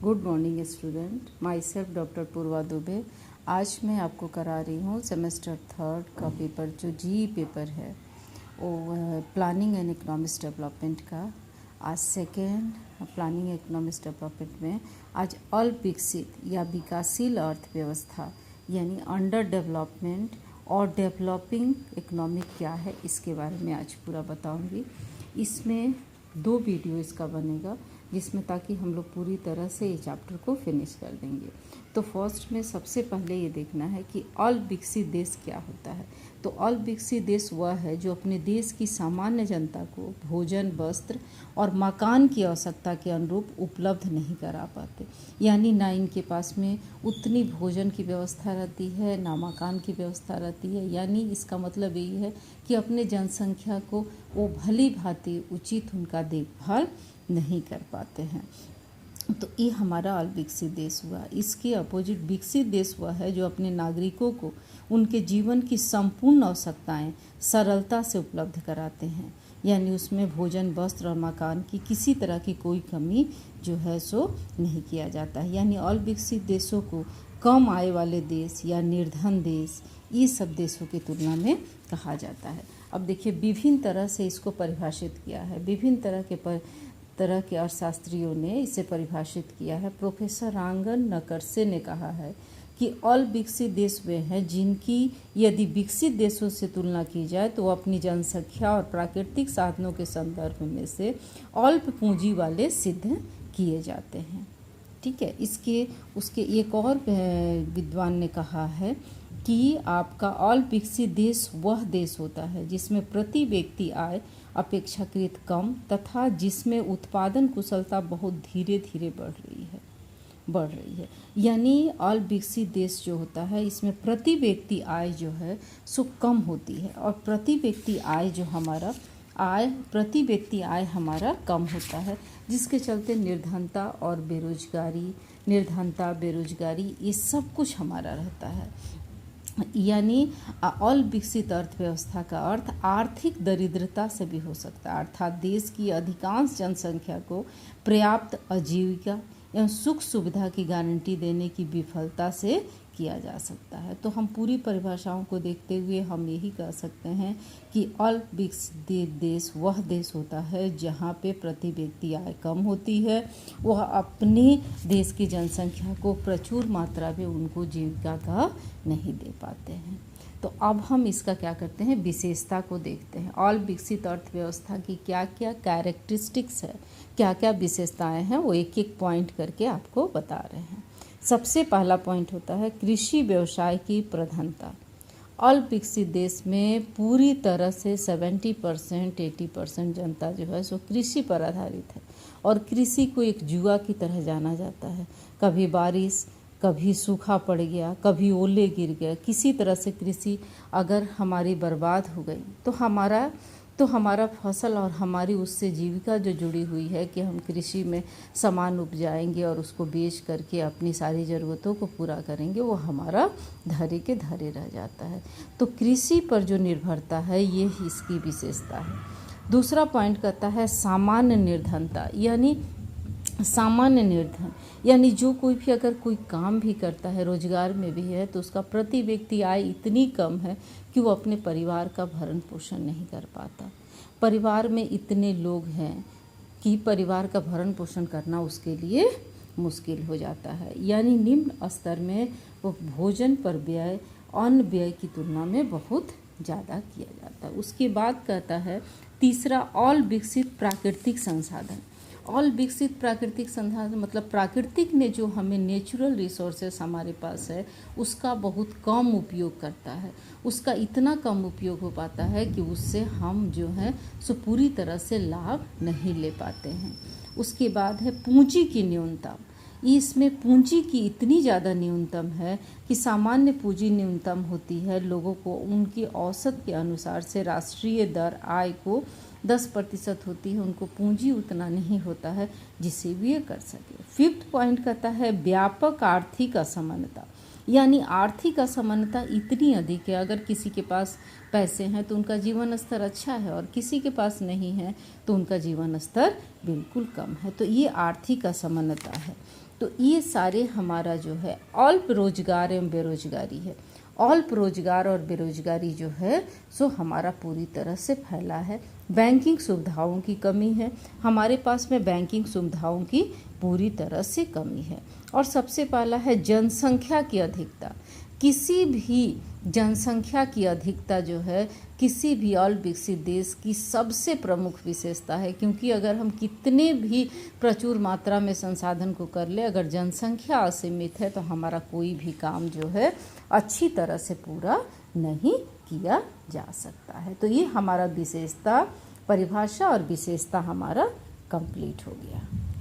Good morning student, myself doctor Purva Dubey. आज मैं आपको करा रही हूँ सेमेस्टर 3 का पेपर, जो जीई पेपर है वो प्लानिंग एंड इकोनॉमिक्स डेवलपमेंट का। आज सेकेंड प्लानिंग इकोनॉमिक्स डेवलपमेंट में आज अल्पविकसित या विकासशील अर्थव्यवस्था यानी अंडर डेवलपमेंट और डेवलपिंग इकोनॉमिक क्या है, इसके बारे में आज पूरा बताऊंगी। इसमें 2 वीडियो इसका बनेगा, जिसमें ताकि हम लोग पूरी तरह से ये चैप्टर को फिनिश कर देंगे। तो फर्स्ट में सबसे पहले ये देखना है कि अल्पविकसित देश क्या होता है। तो अल्पविकसित देश वह है जो अपने देश की सामान्य जनता को भोजन, वस्त्र और मकान की आवश्यकता के अनुरूप उपलब्ध नहीं करा पाते, यानी ना इनके पास में उतनी भोजन की व्यवस्था रहती है, ना मकान की व्यवस्था रहती है। यानी इसका मतलब यही है कि अपने जनसंख्या को वो भली भांति उचित उनका देखभाल नहीं कर पाते हैं। तो ये हमारा अल्पविकसित देश हुआ। इसके अपोजिट विकसित देश हुआ है जो अपने नागरिकों को उनके जीवन की संपूर्ण आवश्यकताएं सरलता से उपलब्ध कराते हैं, यानी उसमें भोजन, वस्त्र और मकान की किसी तरह की कोई कमी जो है सो नहीं किया जाता है। यानी अल्पविकसित देशों को कम आय वाले देश या निर्धन देश, ये सब देशों की तुलना में कहा जाता है। अब देखिए, विभिन्न तरह से इसको परिभाषित किया है, विभिन्न तरह के अर्थशास्त्रियों ने इसे परिभाषित किया है। प्रोफेसर रांगन नकरसे ने कहा है कि अल्पविकसित देश वे हैं जिनकी यदि विकसित देशों से तुलना की जाए तो अपनी जनसंख्या और प्राकृतिक साधनों के संदर्भ में से अल्प पूंजी वाले सिद्ध किए जाते हैं। ठीक है, उसके एक और विद्वान ने कहा है कि आपका अल्पविकसित देश वह देश होता है जिसमें प्रति व्यक्ति आय अपेक्षाकृत कम तथा जिसमें उत्पादन कुशलता बहुत धीरे धीरे बढ़ रही है। यानी अल्पविकसित देश जो होता है, इसमें प्रति व्यक्ति आय जो है सो कम होती है, और प्रति व्यक्ति आय हमारा कम होता है, जिसके चलते निर्धनता, बेरोजगारी ये सब कुछ हमारा रहता है। यानी अल्पविकसित अर्थव्यवस्था का अर्थ आर्थिक दरिद्रता से भी हो सकता है, अर्थात देश की अधिकांश जनसंख्या को पर्याप्त आजीविका एवं सुख सुविधा की गारंटी देने की विफलता से किया जा सकता है। तो हम पूरी परिभाषाओं को देखते हुए हम यही कह सकते हैं कि अल्पविकसित देश वह देश होता है जहाँ पे प्रति व्यक्ति आय कम होती है, वह अपने देश की जनसंख्या को प्रचुर मात्रा में उनको जीविका का नहीं दे पाते हैं। तो अब हम इसका क्या करते हैं, विशेषता को देखते हैं। अल्पविकसित अर्थव्यवस्था की क्या क्या कैरेक्टरिस्टिक्स है, क्या क्या विशेषताएं हैं, वो एक एक पॉइंट करके आपको बता रहे हैं। सबसे पहला पॉइंट होता है कृषि व्यवसाय की प्रधानता। अल्पविकसित देश में पूरी तरह से 70% 80% जनता जो है सो कृषि पर आधारित है, और कृषि को एक जुआ की तरह जाना जाता है। कभी बारिश, कभी सूखा पड़ गया, कभी ओले गिर गया, किसी तरह से कृषि अगर हमारी बर्बाद हो गई तो हमारा फसल और हमारी उससे जीविका जो जुड़ी हुई है कि हम कृषि में सामान उपजाएंगे और उसको बेच करके अपनी सारी ज़रूरतों को पूरा करेंगे, वो हमारा धरे के धरे रह जाता है। तो कृषि पर जो निर्भरता है ये इसकी विशेषता है। दूसरा पॉइंट कहता है सामान्य निर्धनता, यानी जो कोई भी अगर कोई काम भी करता है, रोजगार में भी है, तो उसका प्रति व्यक्ति आय इतनी कम है कि वो अपने परिवार का भरण पोषण नहीं कर पाता। परिवार में इतने लोग हैं कि परिवार का भरण पोषण करना उसके लिए मुश्किल हो जाता है। यानी निम्न स्तर में वो भोजन पर व्यय अन्य व्यय की तुलना में बहुत ज़्यादा किया जाता है। उसके बाद कहता है तीसरा अल्पविकसित प्राकृतिक संसाधन। अल्पविकसित प्राकृतिक संसाधन मतलब प्राकृतिक ने जो हमें नेचुरल रिसोर्सेस हमारे पास है उसका बहुत कम उपयोग करता है, उसका इतना कम उपयोग हो पाता है कि उससे हम जो है सो पूरी तरह से लाभ नहीं ले पाते हैं। उसके बाद है पूंजी की न्यूनता। इसमें पूंजी की इतनी ज़्यादा न्यूनतम है कि सामान्य पूंजी न्यूनतम होती है, लोगों को उनकी औसत के अनुसार से राष्ट्रीय दर आय को 10% होती है, उनको पूंजी उतना नहीं होता है जिसे भी ये कर सके। 5th पॉइंट कहता है व्यापक आर्थिक असमानता। यानी आर्थिक असमानता इतनी अधिक है, अगर किसी के पास पैसे हैं तो उनका जीवन स्तर अच्छा है और किसी के पास नहीं है तो उनका जीवन स्तर बिल्कुल कम है। तो ये आर्थिक असमानता है। तो ये सारे हमारा जो है अल्प रोजगार एवं बेरोजगारी है। अल्प रोजगार और बेरोजगारी जो है सो हमारा पूरी तरह से फैला है। बैंकिंग सुविधाओं की कमी है, हमारे पास में बैंकिंग सुविधाओं की पूरी तरह से कमी है। और सबसे पहला है जनसंख्या की अधिकता। किसी भी जनसंख्या की अधिकता जो है किसी भी अल्प विकसित देश की सबसे प्रमुख विशेषता है, क्योंकि अगर हम कितने भी प्रचुर मात्रा में संसाधन को कर ले, अगर जनसंख्या असीमित है तो हमारा कोई भी काम जो है अच्छी तरह से पूरा नहीं किया जा सकता है। तो ये हमारा विशेषता परिभाषा और विशेषता हमारा कंप्लीट हो गया।